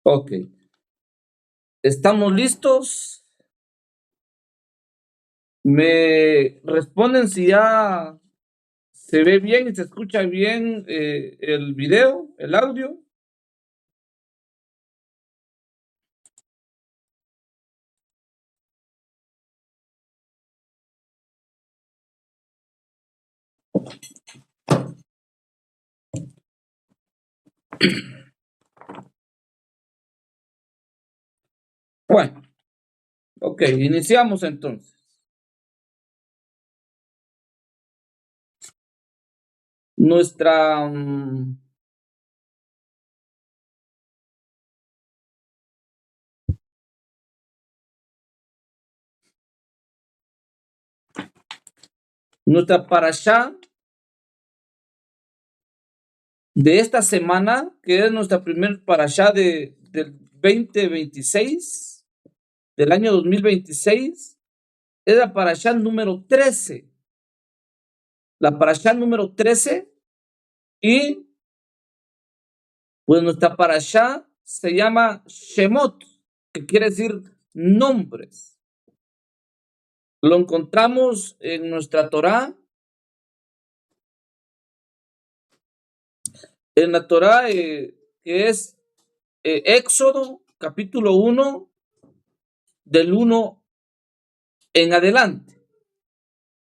Ok. ¿Estamos listos? Me responden si ya se ve bien y se escucha bien el video, el audio. Bueno, ok, iniciamos entonces. Nuestra nuestra parashá de esta semana, que es nuestra primer parashá del 2026, del año 2026, es la parashá número 13. La parashá número 13 y pues nuestra parashá se llama Shemot, que quiere decir nombres. Lo encontramos en nuestra Torá. En la Torá, que es Éxodo, capítulo 1, del 1 en adelante.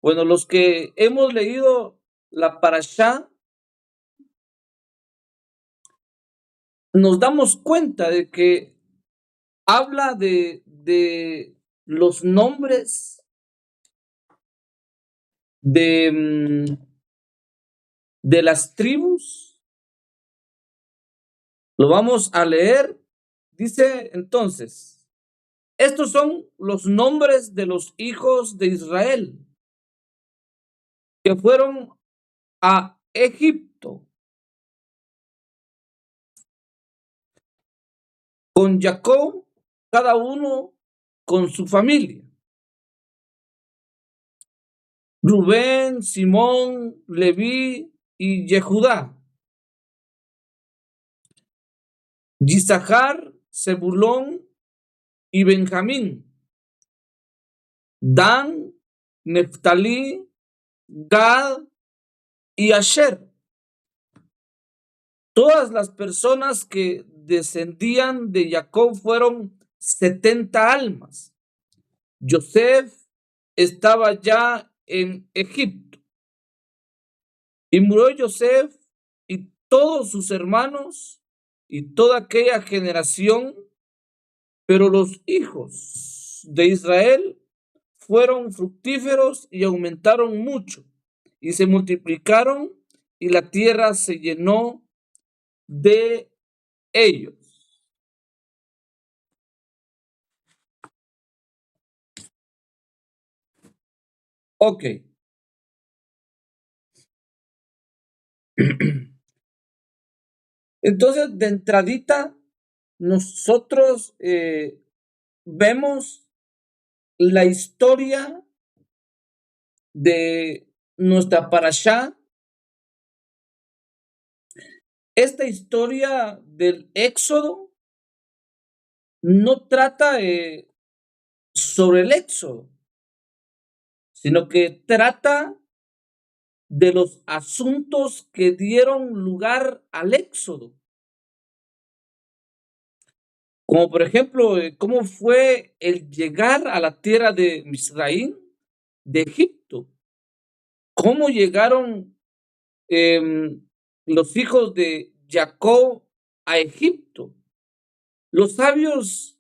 Bueno, los que hemos leído la parashá, nos damos cuenta de que habla de los nombres de las tribus. Lo vamos a leer. Dice entonces, estos son los nombres de los hijos de Israel que fueron a Egipto con Jacob, cada uno con su familia. Rubén, Simón, Leví y Yehudá. Yisachar, Zebulón y Benjamín. Dan, Neftalí, Gad y Asher. Todas las personas que descendían de Jacob fueron 70 almas. Joseph estaba ya en Egipto. Y murió Joseph y todos sus hermanos y toda aquella generación, pero los hijos de Israel fueron fructíferos y aumentaron mucho, y se multiplicaron, y la tierra se llenó de ellos. Ok. Entonces, de entradita, nosotros vemos la historia de nuestra parashá. Esta historia del Éxodo no trata sobre el Éxodo, sino que trata de los asuntos que dieron lugar al Éxodo. Como por ejemplo, cómo fue el llegar a la tierra de Misraín, de Egipto. Cómo llegaron los hijos de Jacob a Egipto. Los sabios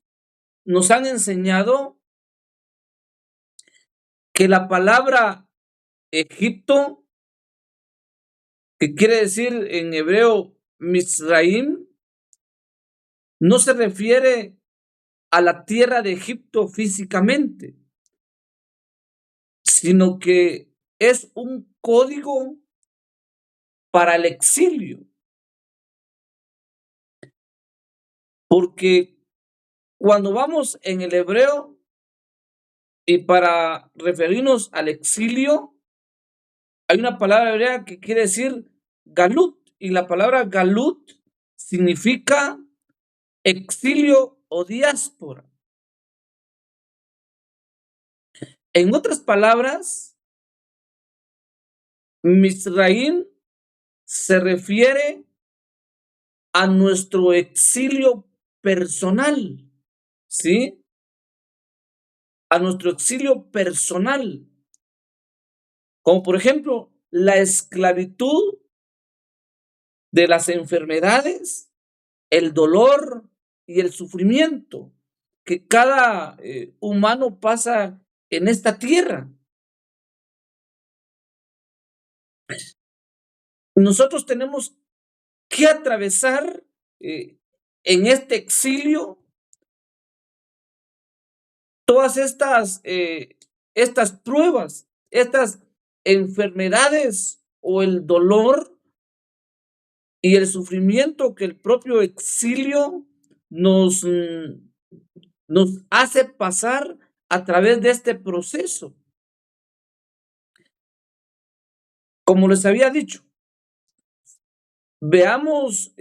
nos han enseñado que la palabra Egipto, que quiere decir en hebreo Misraim, no se refiere a la tierra de Egipto físicamente, sino que es un código para el exilio. Porque cuando vamos en el hebreo y para referirnos al exilio, hay una palabra hebrea que quiere decir galut, y la palabra galut significa exilio o diáspora. En otras palabras, Misraim se refiere a nuestro exilio personal, ¿sí? A nuestro exilio personal, como por ejemplo la esclavitud de las enfermedades, el dolor y el sufrimiento que cada humano pasa en esta tierra. Nosotros tenemos que atravesar en este exilio todas estas pruebas, estas enfermedades o el dolor y el sufrimiento que el propio exilio nos hace pasar a través de este proceso. Como les había dicho, veamos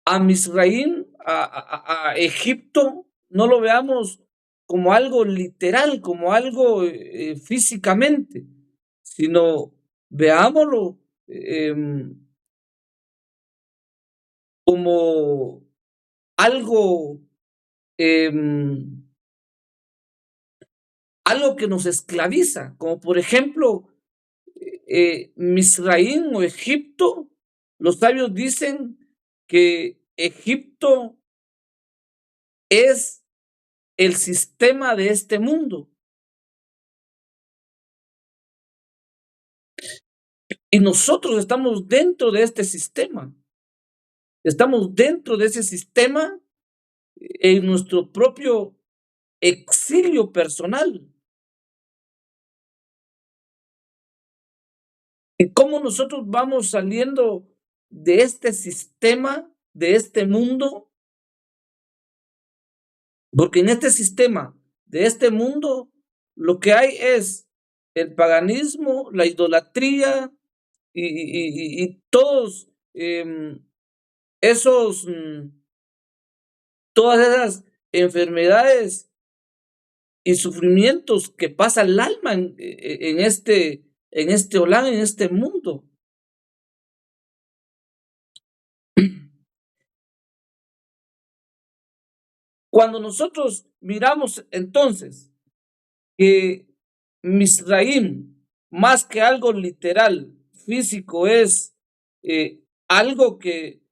a Misraim, a Egipto, no lo veamos como algo literal, como algo físicamente, sino veámoslo como algo, algo que nos esclaviza, como por ejemplo Misraim o Egipto. Los sabios dicen que Egipto es el sistema de este mundo. Y nosotros estamos dentro de este sistema. Estamos dentro de ese sistema en nuestro propio exilio personal. Y cómo nosotros vamos saliendo de este sistema, de este mundo, porque en este sistema, de este mundo, lo que hay es el paganismo, la idolatría y todos esos, todas esas enfermedades y sufrimientos que pasa el alma en este Olán, en este mundo. Cuando nosotros miramos entonces que Misraim, más que algo literal, físico, es algo que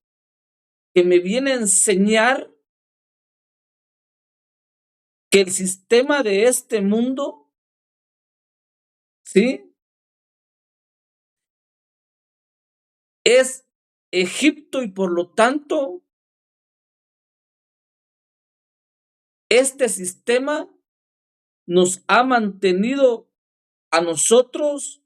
me viene a enseñar que el sistema de este mundo, ¿sí?, es Egipto y por lo tanto este sistema nos ha mantenido a nosotros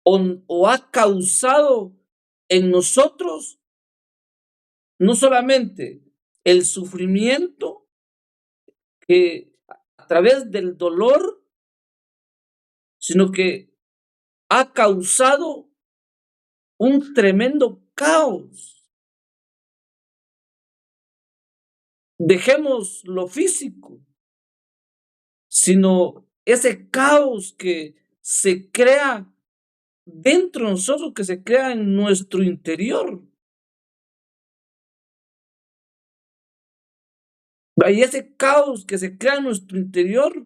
o ha causado en nosotros no solamente el sufrimiento que a través del dolor, sino que ha causado un tremendo caos. Dejemos lo físico, sino ese caos que se crea dentro de nosotros, que se crea en nuestro interior. Y ese caos que se crea en nuestro interior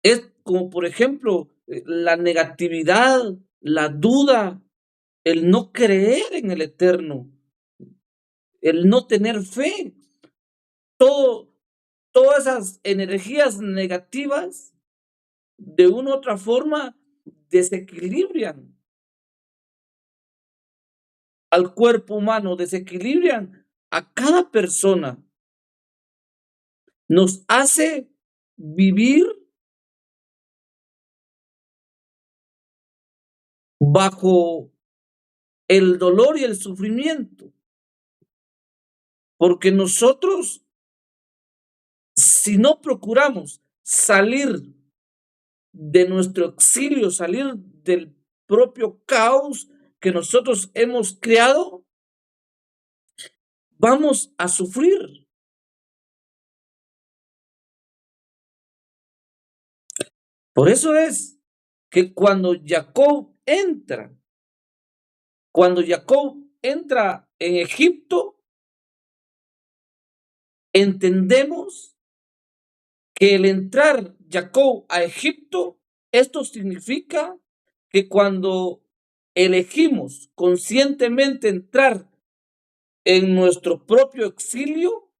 es como, por ejemplo, la negatividad, la duda, el no creer en el eterno, el no tener fe. Todas esas energías negativas, de una u otra forma, desequilibran al cuerpo humano, desequilibran a cada persona. Nos hace vivir bajo el dolor y el sufrimiento. Porque nosotros, si no procuramos salir de nuestro exilio, salir del propio caos que nosotros hemos creado, vamos a sufrir. Por eso es que cuando Jacob entra en Egipto, entendemos que el entrar Jacob a Egipto, esto significa que cuando elegimos conscientemente entrar en nuestro propio exilio,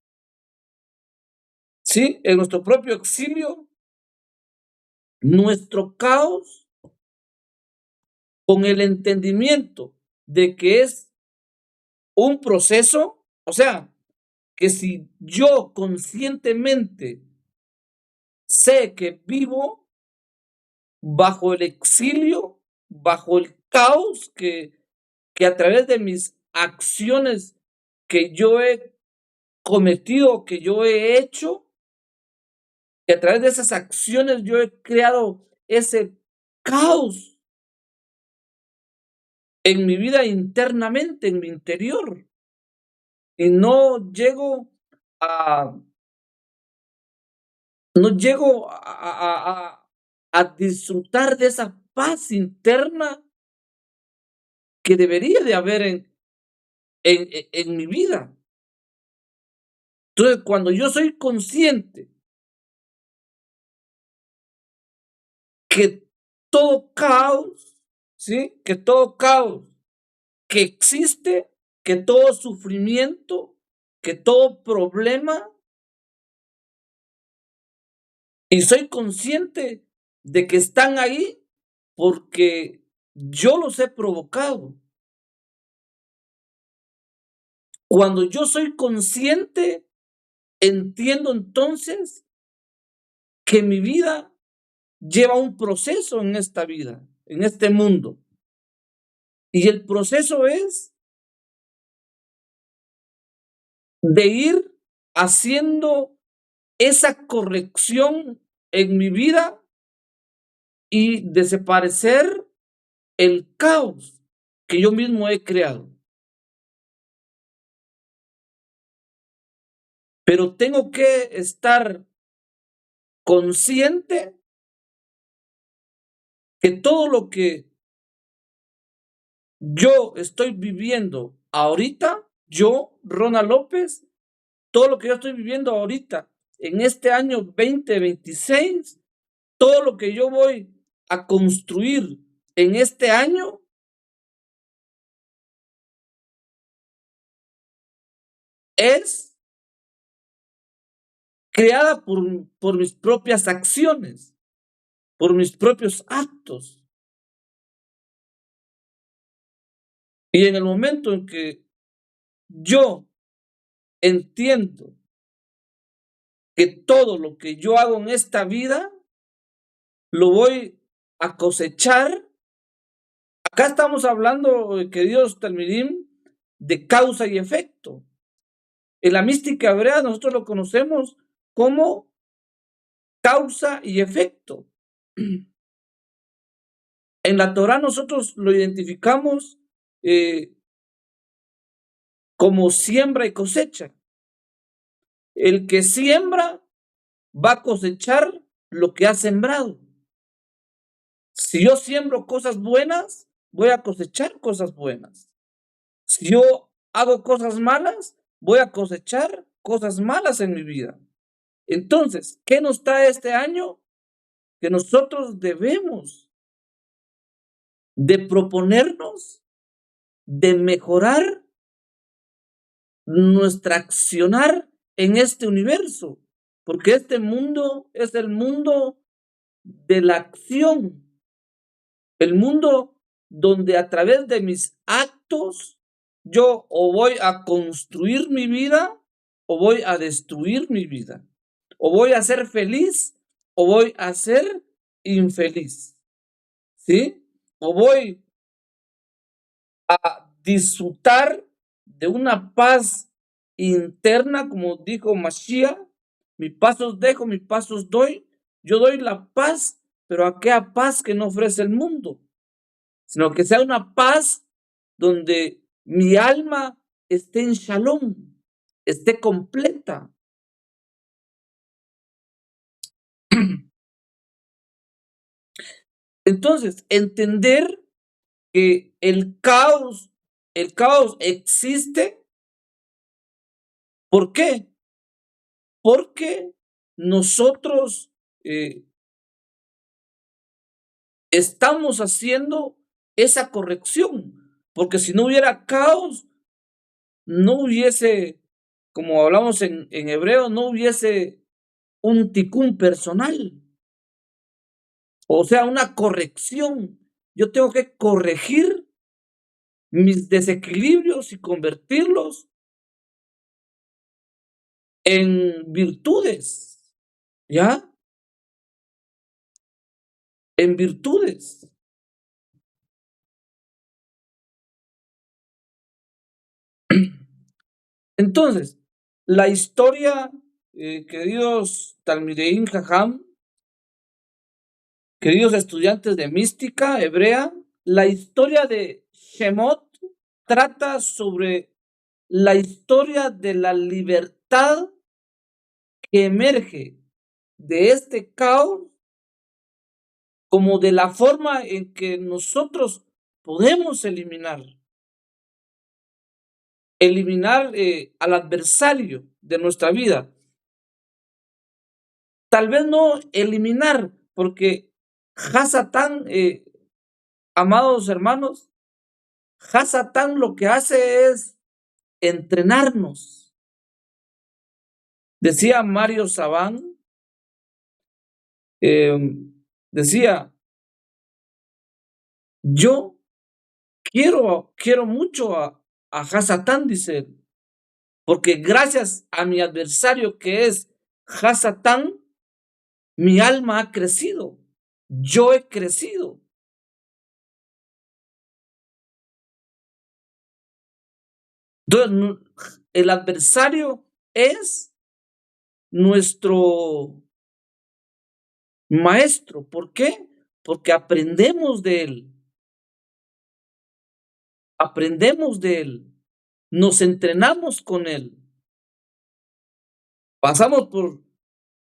¿sí? En nuestro propio exilio, nuestro caos, con el entendimiento de que es un proceso, o sea, que si yo conscientemente sé que vivo bajo el exilio, bajo el caos que a través de mis acciones que yo he cometido, que yo he hecho, que a través de esas acciones yo he creado ese caos en mi vida internamente, en mi interior, y a, no llego a disfrutar de esa paz interna que debería de haber en mi vida. Entonces, cuando yo soy consciente que todo caos, ¿sí? Que todo caos que existe, que todo sufrimiento, que todo problema, y soy consciente de que están ahí porque yo los he provocado. Cuando yo soy consciente, entiendo entonces que mi vida lleva un proceso en esta vida, en este mundo. Y el proceso es de ir haciendo esa corrección en mi vida y desaparecer el caos que yo mismo he creado. Pero tengo que estar consciente que todo lo que yo estoy viviendo ahorita, yo, Ronald López, todo lo que yo estoy viviendo ahorita, en este año 2026, todo lo que yo voy a construir en este año es creada por mis propias acciones, por mis propios actos. Y en el momento en que yo entiendo que todo lo que yo hago en esta vida lo voy a cosechar. Acá estamos hablando, queridos Talmidim, de causa y efecto. En la mística hebrea nosotros lo conocemos como causa y efecto. En la Torah nosotros lo identificamos como siembra y cosecha. El que siembra va a cosechar lo que ha sembrado. Si yo siembro cosas buenas, voy a cosechar cosas buenas. Si yo hago cosas malas, voy a cosechar cosas malas en mi vida. Entonces, ¿qué nos trae este año? Que nosotros debemos de proponernos, de mejorar nuestra accionar en este universo, porque este mundo es el mundo de la acción, el mundo donde a través de mis actos yo o voy a construir mi vida o voy a destruir mi vida, o voy a ser feliz o voy a ser infeliz, ¿sí? O voy a disfrutar de una paz interna, como dijo Mashiach, mis pasos dejo, mis pasos doy. Yo doy la paz, pero aquella paz que no ofrece el mundo, sino que sea una paz donde mi alma esté en shalom, esté completa. Entonces, entender que el caos existe. ¿Por qué? Porque nosotros estamos haciendo esa corrección. Porque si no hubiera caos, no hubiese, como hablamos en hebreo, no hubiese un ticún personal. O sea, una corrección. Yo tengo que corregir mis desequilibrios y convertirlos en virtudes, ¿ya? En virtudes. Entonces, la historia, queridos Talmideim Jajam, queridos estudiantes de mística hebrea, la historia de Shemot trata sobre la historia de la libertad que emerge de este caos, como de la forma en que nosotros podemos eliminar al adversario de nuestra vida. Tal vez no eliminar, porque Hasatán, amados hermanos, Hasatán lo que hace es entrenarnos. Decía Mario Sabán, decía, yo quiero mucho a Hasatán, dice él, porque gracias a mi adversario que es Hasatán, mi alma ha crecido, yo he crecido. Entonces, el adversario es nuestro maestro. ¿Por qué? Porque aprendemos de él, nos entrenamos con él, pasamos por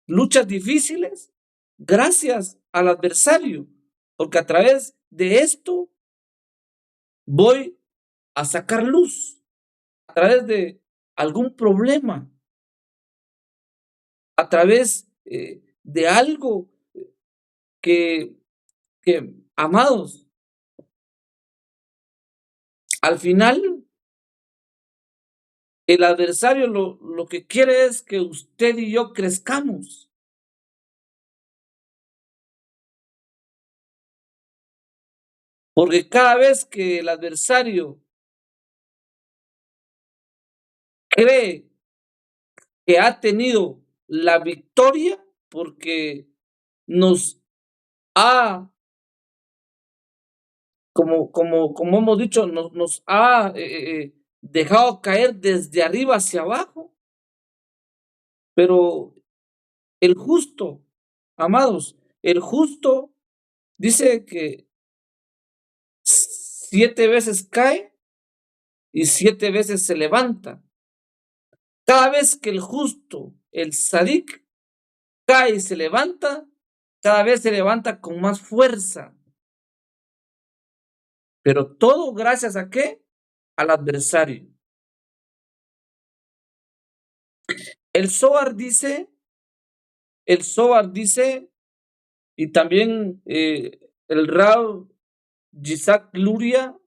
luchas difíciles gracias al adversario, porque a través de esto voy a sacar luz, a través de algún problema, a través de algo que, amados, al final el adversario lo que quiere es que usted y yo crezcamos. Porque cada vez que el adversario cree que ha tenido la victoria, porque nos ha, como hemos dicho, nos ha dejado caer desde arriba hacia abajo. Pero el justo, amados, el justo dice que 7 veces cae y 7 veces se levanta. Cada vez que el justo, el sadik, cae y se levanta, cada vez se levanta con más fuerza. Pero todo gracias a qué? Al adversario. El Zohar dice, y también el Rav Yitzhak Luria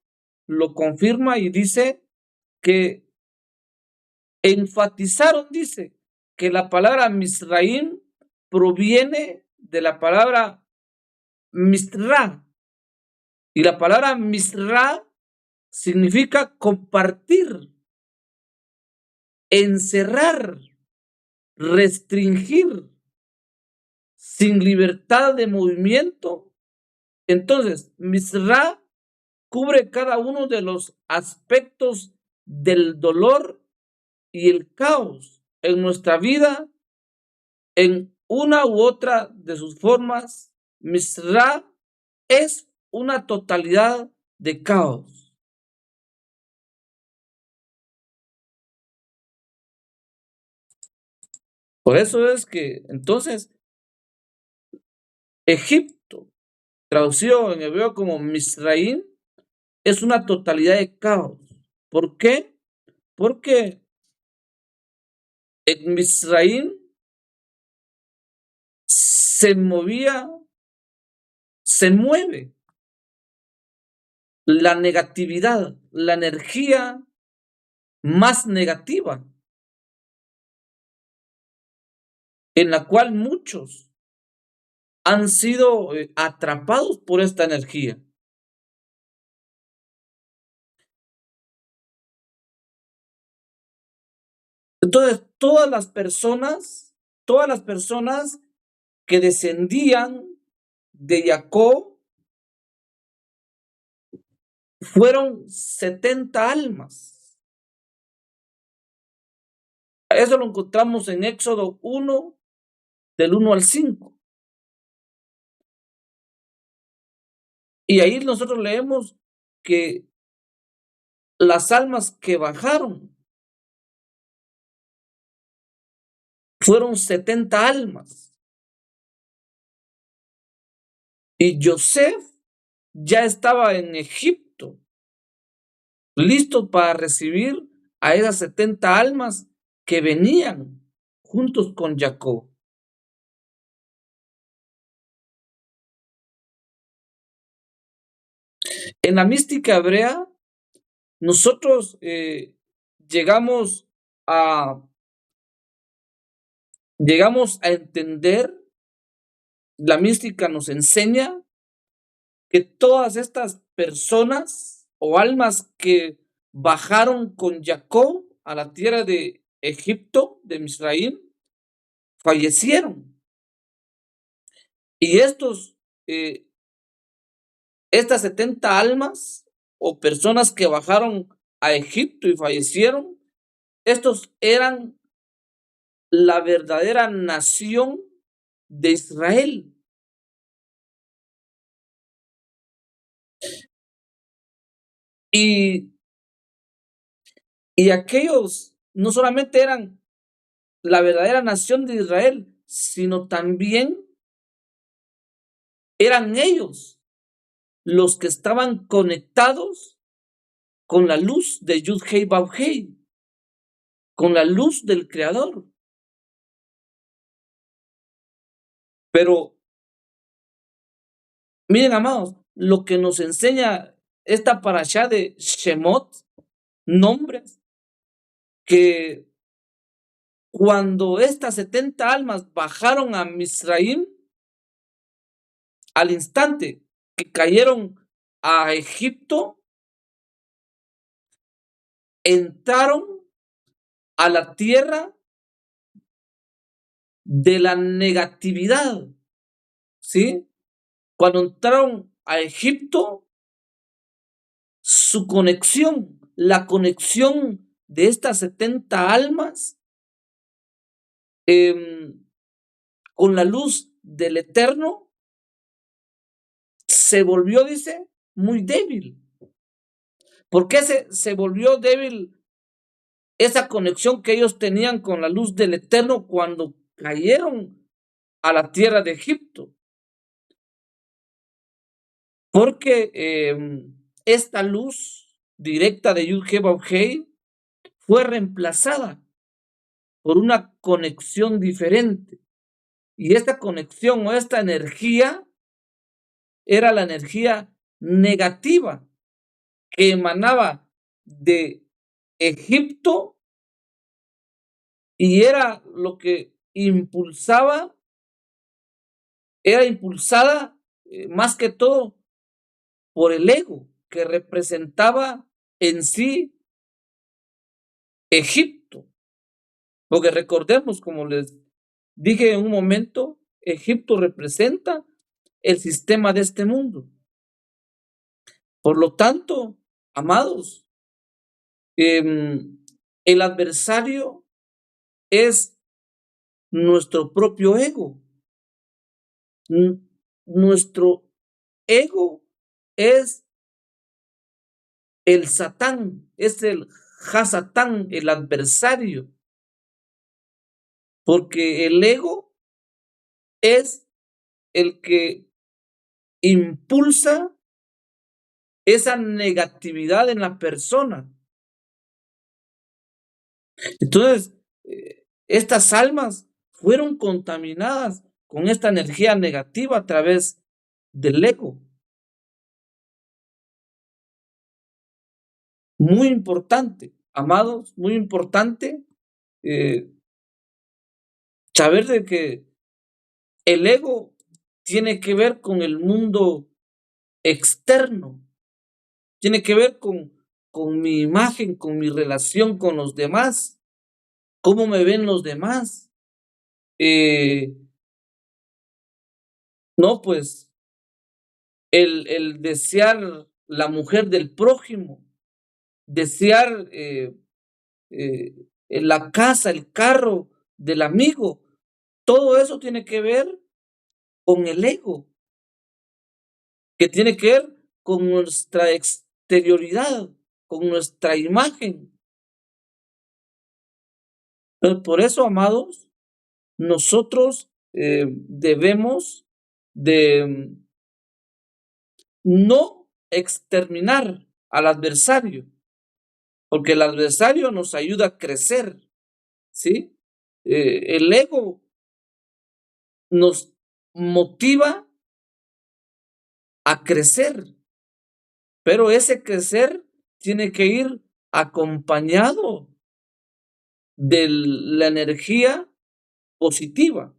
lo confirma y dice que enfatizaron, dice, que la palabra Misraim proviene de la palabra Misra. Y la palabra Misra significa compartir, encerrar, restringir, sin libertad de movimiento. Entonces, Misra cubre cada uno de los aspectos del dolor y el caos en nuestra vida en una u otra de sus formas Misra es una totalidad de caos. Por eso es que entonces Egipto, traducido en hebreo como Misraim, es una totalidad de caos. ¿Por qué? Porque en Misraim se movía, se mueve la negatividad, la energía más negativa, en la cual muchos han sido atrapados por esta energía. Entonces, todas las personas que descendían de Jacob fueron 70 almas. Eso lo encontramos en Éxodo 1, del 1 al 5. Y ahí nosotros leemos que las almas que bajaron fueron 70 almas. Y Joseph ya estaba en Egipto, listo para recibir a esas 70 almas que venían juntos con Jacob. En la mística hebrea, nosotros llegamos a entender, la mística nos enseña que todas estas personas o almas que bajaron con Jacob a la tierra de Egipto, de Misraim, fallecieron. Y eh, estas 70 almas o personas que bajaron a Egipto y fallecieron, estos eran la verdadera nación de Israel. Y, y aquellos no solamente eran la verdadera nación de Israel, sino también eran ellos los que estaban conectados con la luz de Yud-Hei Vav-Hei, con la luz del Creador. Pero miren, amados, lo que nos enseña esta parashá de Shemot, nombres, que cuando estas 70 almas bajaron a Misraim, al instante que cayeron a Egipto, entraron a la tierra de la negatividad, ¿sí? Cuando entraron a Egipto, su conexión, la conexión de estas 70 almas con la luz del Eterno se volvió, dice, muy débil. ¿Por qué se volvió débil esa conexión que ellos tenían con la luz del Eterno cuando cayeron a la tierra de Egipto? Porque esta luz directa de Yud-Heh-Vav-Hei fue reemplazada por una conexión diferente. Y esta conexión o esta energía era la energía negativa que emanaba de Egipto y era lo que era impulsada más que todo por el ego que representaba en sí Egipto. Porque recordemos, como les dije en un momento, Egipto representa el sistema de este mundo. Por lo tanto, amados, el adversario es nuestro propio ego. nuestro ego es el Satán, es el Hasatán, el adversario, porque el ego es el que impulsa esa negatividad en la persona. Entonces, estas almas fueron contaminadas con esta energía negativa a través del ego. Muy importante, amados, muy importante saber de que el ego tiene que ver con el mundo externo, tiene que ver con mi imagen, con mi relación con los demás, cómo me ven los demás. No, pues el desear la mujer del prójimo, desear la casa, el carro del amigo, todo eso tiene que ver con el ego, que tiene que ver con nuestra exterioridad, con nuestra imagen. Pero por eso, amados, nosotros debemos de no exterminar al adversario, porque el adversario nos ayuda a crecer, ¿sí? El ego nos motiva a crecer, pero ese crecer tiene que ir acompañado de la energía positiva.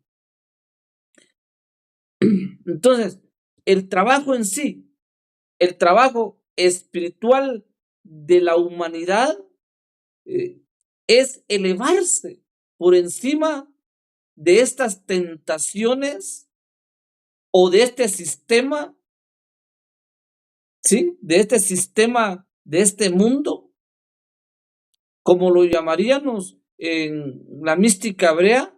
Entonces, el trabajo en sí, el trabajo espiritual de la humanidad es elevarse por encima de estas tentaciones o de este sistema, ¿sí? De este sistema, de este mundo, como lo llamaríamos en la mística hebrea,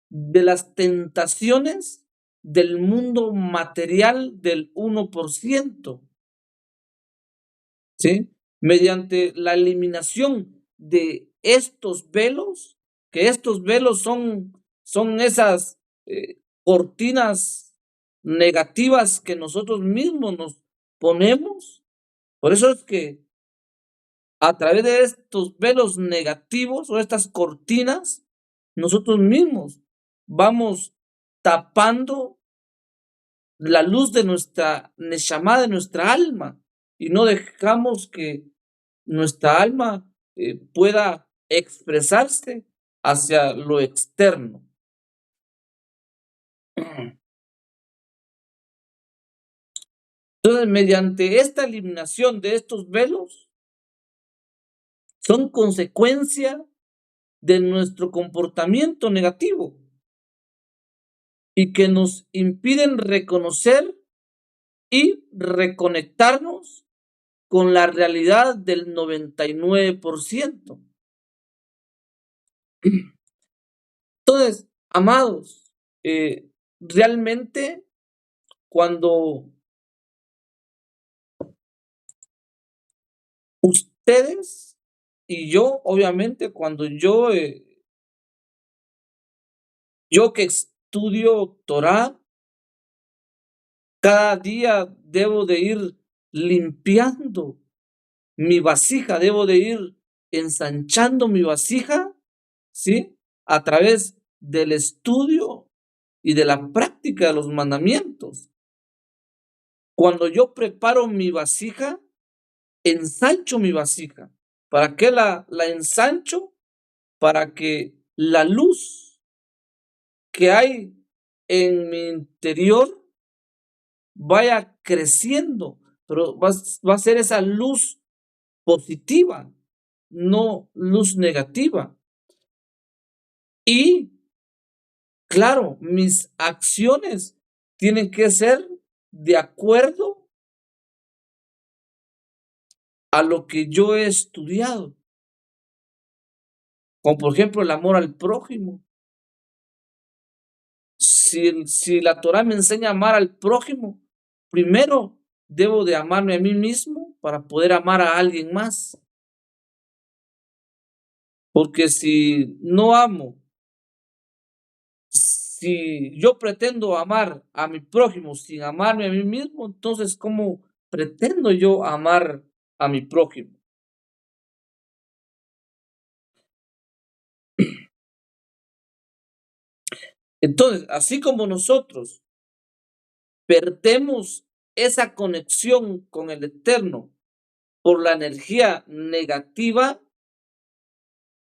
de las tentaciones del mundo material del 1%, ¿sí? Mediante la eliminación de estos velos, que estos velos son esas cortinas negativas que nosotros mismos nos ponemos. Por eso es que a través de estos velos negativos o estas cortinas, nosotros mismos vamos tapando la luz de nuestra Neshama, de nuestra alma, y no dejamos que nuestra alma pueda expresarse hacia lo externo. Entonces, mediante esta eliminación de estos velos, son consecuencia de nuestro comportamiento negativo y que nos impiden reconocer y reconectarnos con la realidad del 99%. Entonces, amados, realmente cuando ustedes y yo, obviamente, cuando yo que estudio Torah, cada día debo de ir limpiando mi vasija, debo de ir ensanchando mi vasija, ¿sí? A través del estudio y de la práctica de los mandamientos. Cuando yo preparo mi vasija, ensancho mi vasija. ¿Para qué la ensancho? Para que la luz que hay en mi interior vaya creciendo, pero va a ser esa luz positiva, no luz negativa. Y claro, mis acciones tienen que ser de acuerdo a lo que yo he estudiado, como por ejemplo el amor al prójimo. si la Torá me enseña a amar al prójimo, primero debo de amarme a mí mismo para poder amar a alguien más. Porque si no amo, si yo pretendo amar a mi prójimo sin amarme a mí mismo, entonces ¿cómo pretendo yo amar a mi prójimo? Entonces, así como nosotros perdemos esa conexión con el Eterno por la energía negativa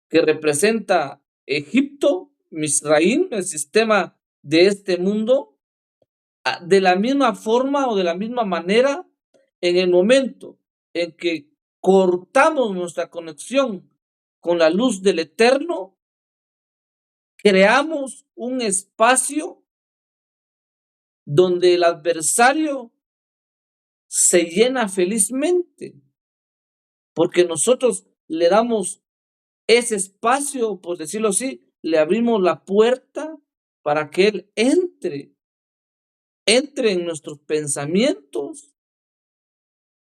que representa Egipto, Misraim, el sistema de este mundo, de la misma forma o de la misma manera, en el momento en que cortamos nuestra conexión con la luz del Eterno, creamos un espacio donde el adversario se llena felizmente, porque nosotros le damos ese espacio, por decirlo así, le abrimos la puerta para que Él entre en nuestros pensamientos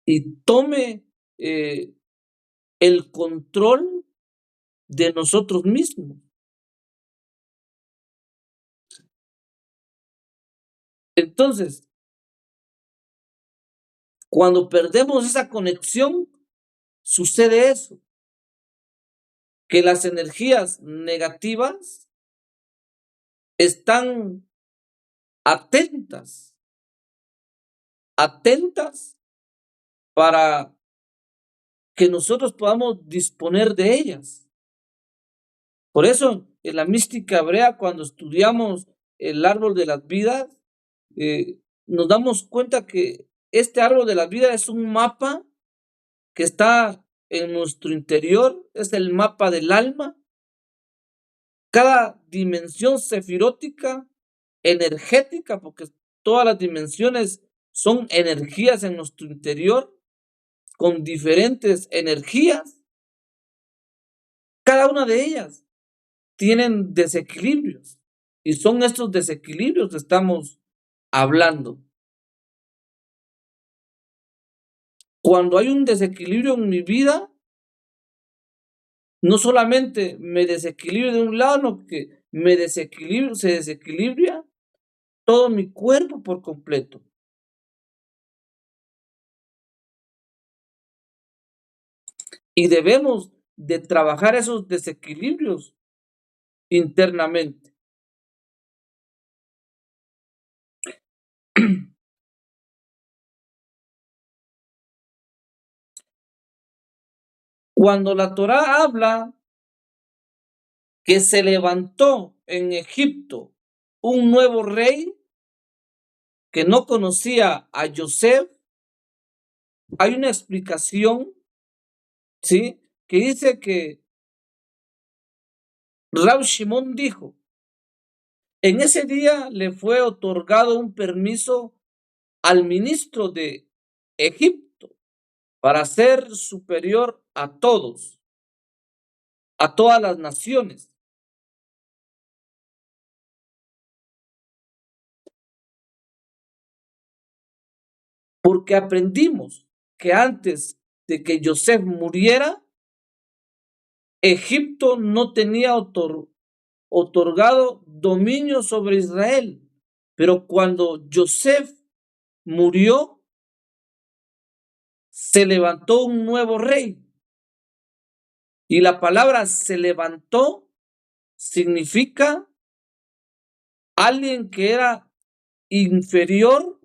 y tome el control de nosotros mismos. Entonces, cuando perdemos esa conexión, sucede eso, que las energías negativas están atentas, atentas para que nosotros podamos disponer de ellas. Por eso, en la mística hebrea, cuando estudiamos el árbol de las vidas, nos damos cuenta que este árbol de la vida es un mapa que está en nuestro interior, es el mapa del alma. Cada dimensión sefirótica, energética, porque todas las dimensiones son energías en nuestro interior, con diferentes energías. Cada una de ellas tienen desequilibrios y son estos desequilibrios que estamos hablando. Cuando hay un desequilibrio en mi vida, no solamente me desequilibrio de un lado, sino que se desequilibra todo mi cuerpo por completo. Y debemos de trabajar esos desequilibrios internamente. Cuando la Torá habla que se levantó en Egipto un nuevo rey que no conocía a Yosef, hay una explicación, ¿sí? Que dice que Rab Shimon dijo, en ese día le fue otorgado un permiso al ministro de Egipto para ser superior a todos, a todas las naciones. Porque aprendimos que antes de que Yosef muriera, Egipto no tenía otorgado dominio sobre Israel. Pero cuando Yosef murió, se levantó un nuevo rey. Y la palabra se levantó significa alguien que era inferior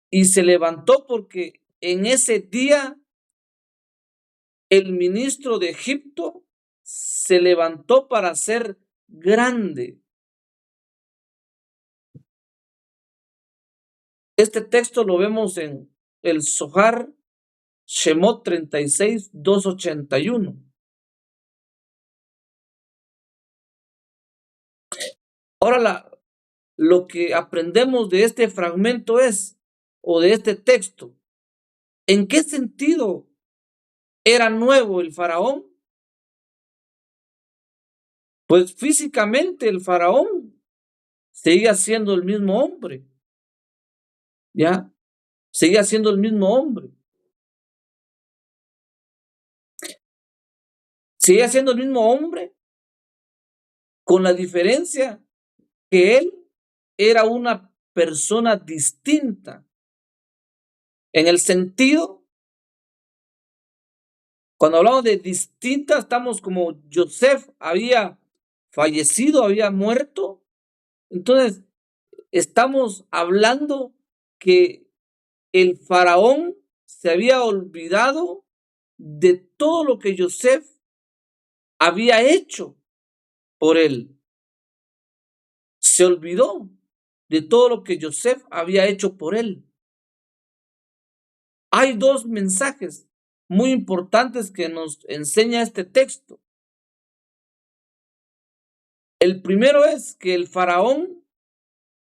y se levantó porque en ese día el ministro de Egipto se levantó para ser grande. Este texto lo vemos en el Zohar Shemot 36, 281. Ahora lo que aprendemos de este fragmento o de este texto, ¿en qué sentido era nuevo el faraón? Pues físicamente el faraón seguía siendo el mismo hombre, ¿ya? Seguía siendo el mismo hombre. Seguía siendo el mismo hombre, con la diferencia que él era una persona distinta, en el sentido, cuando hablamos de distinta, estamos como Joseph había fallecido, había muerto. Entonces, estamos hablando que el faraón se había olvidado de todo lo que Joseph había hecho por él. Se olvidó de todo lo que Joseph había hecho por él. Hay dos mensajes muy importantes que nos enseña este texto. El primero es que el faraón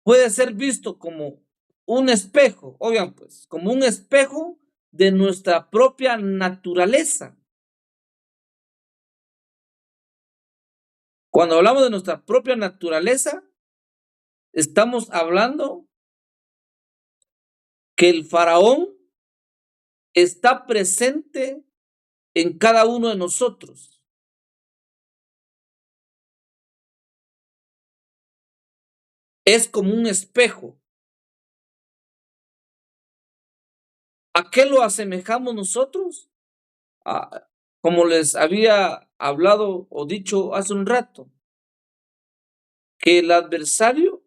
puede ser visto como un espejo, oigan pues, como un espejo de nuestra propia naturaleza. Cuando hablamos de nuestra propia naturaleza, estamos hablando que el faraón está presente en cada uno de nosotros. Es como un espejo. ¿A qué lo asemejamos nosotros? Como les había hablado o dicho hace un rato, que el adversario,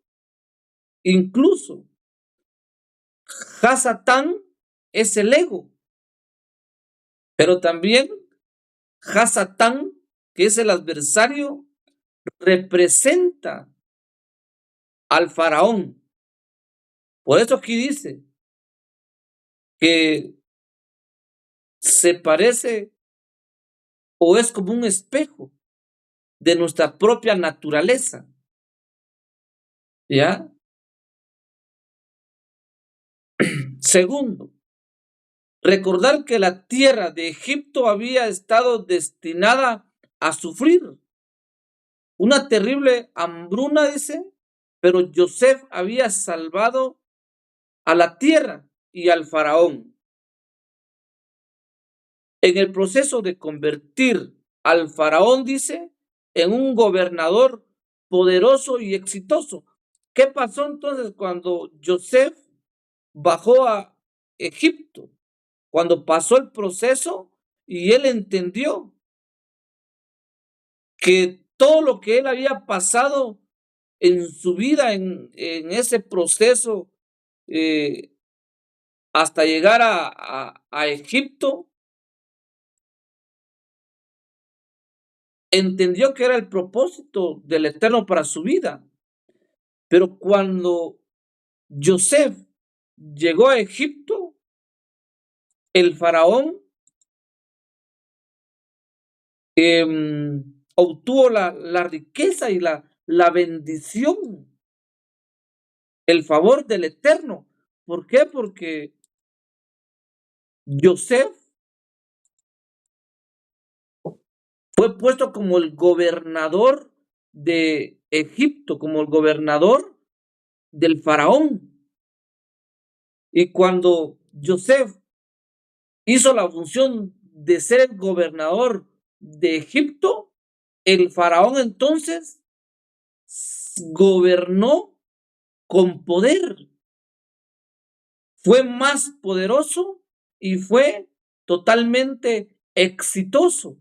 incluso Hasatán, es el ego, pero también Hasatán, que es el adversario, representa al faraón. Por eso aquí dice que se parece o es como un espejo de nuestra propia naturaleza, ¿ya? Segundo, recordar que la tierra de Egipto había estado destinada a sufrir una terrible hambruna, dice, pero Joseph había salvado a la tierra y al faraón. En el proceso de convertir al faraón, dice, en un gobernador poderoso y exitoso. ¿Qué pasó entonces cuando Joseph bajó a Egipto? Cuando pasó el proceso y él entendió que todo lo que él había pasado en su vida, en ese proceso, eh, hasta llegar a Egipto, entendió que era el propósito del Eterno para su vida. Pero cuando Joseph llegó a Egipto, el faraón obtuvo la riqueza y la bendición, el favor del Eterno. ¿Por qué? Porque Joseph fue puesto como el gobernador de Egipto, como el gobernador del faraón. Y cuando Joseph hizo la función de ser el gobernador de Egipto, el faraón entonces gobernó con poder, fue más poderoso y fue totalmente exitoso.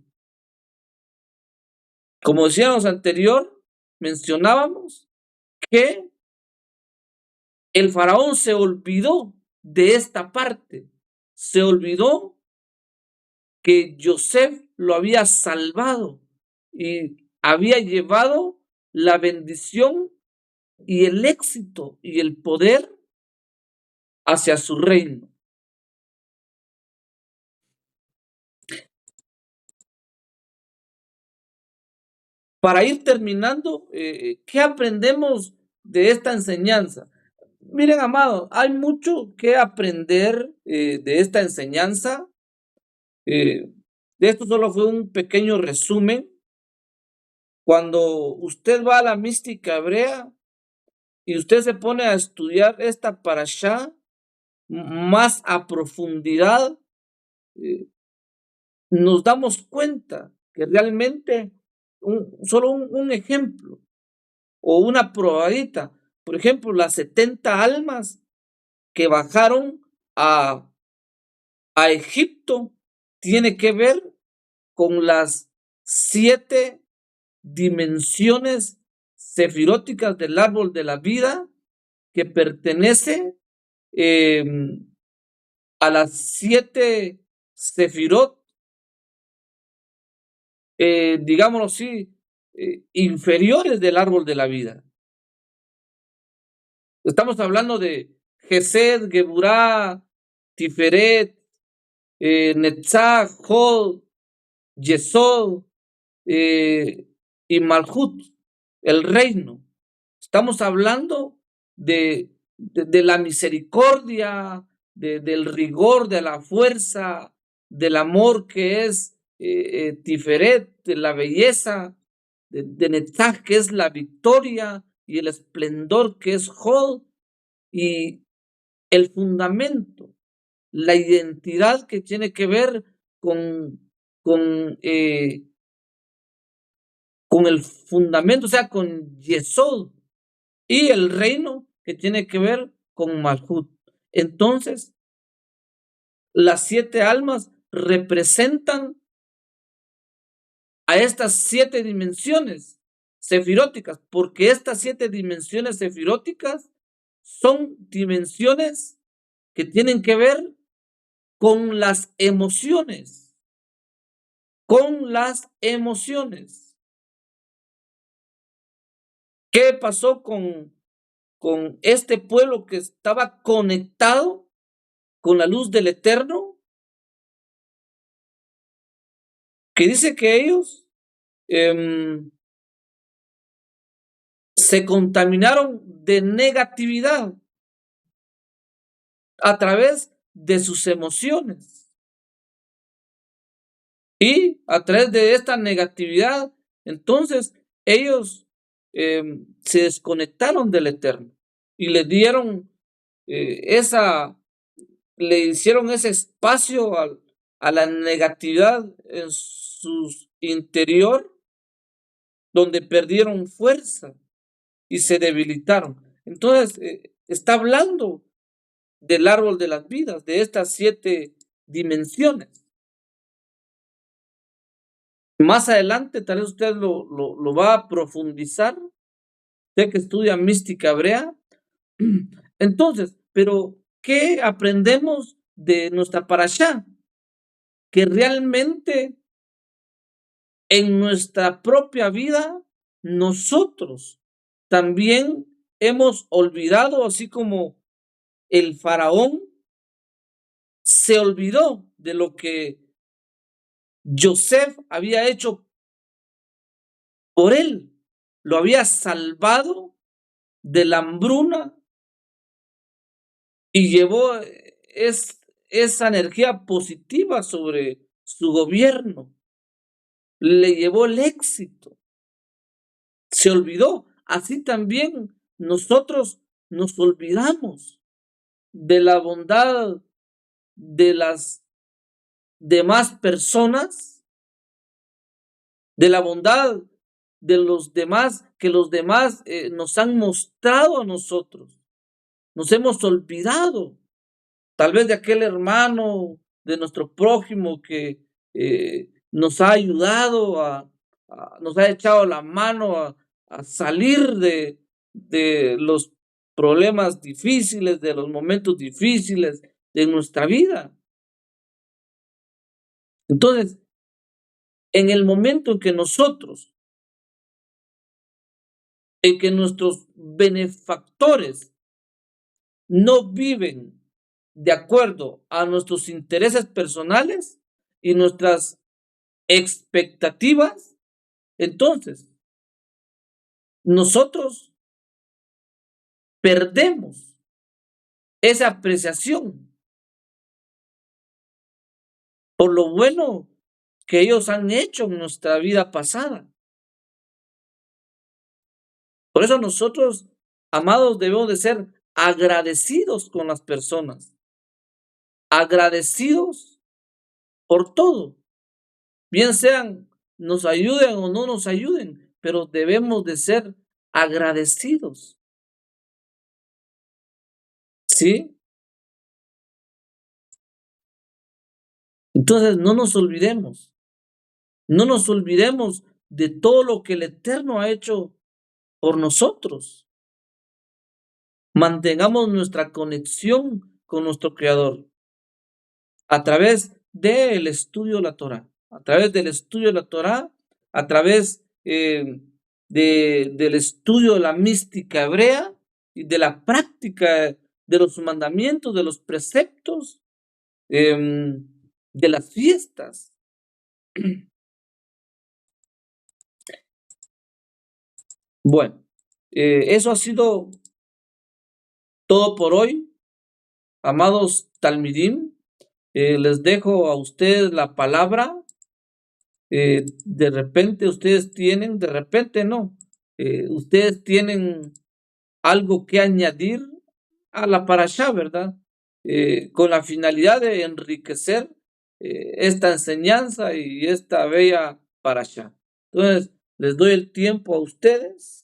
Como decíamos anterior, mencionábamos que el faraón se olvidó de esta parte, se olvidó que Joseph lo había salvado y había llevado la bendición y el éxito y el poder hacia su reino. Para ir terminando, ¿qué aprendemos de esta enseñanza? Miren, amados, hay mucho que aprender de esta enseñanza. De esto solo fue un pequeño resumen. Cuando usted va a la mística hebrea, y usted se pone a estudiar esta parashá más a profundidad, nos damos cuenta que realmente solo un ejemplo o una probadita, por ejemplo, las 70 almas que bajaron a, a Egipto, tiene que ver con las 7 dimensiones sefiróticas del árbol de la vida que pertenece a las 7 sefirot, digámoslo así, inferiores del árbol de la vida. Estamos hablando de Gesed, Geburá, Tiferet, Netzach, Hod, Yesod y Malhut, el reino. Estamos hablando de la misericordia, del rigor, de la fuerza, del amor que es Tiferet, de la belleza, de Netzach, que es la victoria, y el esplendor que es Hod, y el fundamento, la identidad que tiene que ver con, con, eh, con el fundamento, o sea, con Yesod, y el reino que tiene que ver con Malhut. Entonces, las 7 almas representan a estas 7 dimensiones sefiróticas, porque estas 7 dimensiones sefiróticas son dimensiones que tienen que ver con las emociones, con las emociones. ¿Qué pasó con este pueblo que estaba conectado con la luz del Eterno? Que dice que ellos se contaminaron de negatividad a través de sus emociones. Y a través de esta negatividad, entonces ellos se desconectaron del Eterno y le dieron le hicieron ese espacio a la negatividad en su interior, donde perdieron fuerza y se debilitaron. Entonces, está hablando del árbol de las vidas, de estas 7 dimensiones. Más adelante, tal vez usted lo va a profundizar, usted que estudia mística hebrea. Entonces, pero ¿qué aprendemos de nuestra parashá? Que realmente en nuestra propia vida nosotros también hemos olvidado, así como el faraón se olvidó de lo que Joseph había hecho por él, lo había salvado de la hambruna y llevó esa energía positiva sobre su gobierno, le llevó el éxito, se olvidó. Así también nosotros nos olvidamos de la bondad de las demás personas, de la bondad de los demás, que los demás nos han mostrado a nosotros. Nos hemos olvidado, tal vez de aquel hermano, de nuestro prójimo que nos ha ayudado, nos ha echado la mano a salir de los problemas difíciles, de los momentos difíciles de nuestra vida. Entonces, en el momento en que nuestros benefactores no viven de acuerdo a nuestros intereses personales y nuestras expectativas, entonces nosotros perdemos esa apreciación por lo bueno que ellos han hecho en nuestra vida pasada. Por eso nosotros amados, debemos de ser agradecidos con las personas, agradecidos por todo, bien sean nos ayuden o no nos ayuden, pero debemos de ser agradecidos, ¿sí? Entonces, no nos olvidemos de todo lo que el Eterno ha hecho por nosotros. Mantengamos nuestra conexión con nuestro Creador a través del estudio de la Torá, a través del estudio de la Torá, a través del estudio de la mística hebrea y de la práctica de los mandamientos, de los preceptos, de las fiestas. Bueno, eso ha sido todo por hoy, amados Talmidim. Les dejo a ustedes la palabra. De repente ustedes tienen, de repente no, ustedes tienen algo que añadir a la parashá, ¿verdad? Con la finalidad de enriquecer esta enseñanza y esta bella parashá. Entonces, les doy el tiempo a ustedes.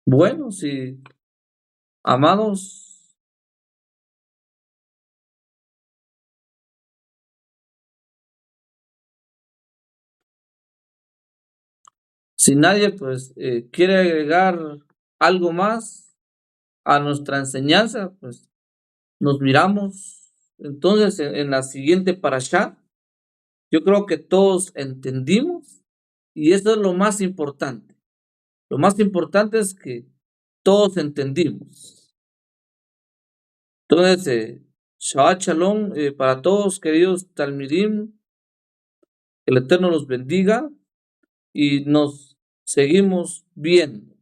Bueno, si amados, si nadie pues quiere agregar algo más a nuestra enseñanza, pues nos miramos entonces en la siguiente parashá. Yo creo que todos entendimos y eso es lo más importante. Lo más importante es que todos entendimos. Entonces, Shabbat Shalom para todos, queridos Talmidim. Que el Eterno los bendiga y nos seguimos viendo.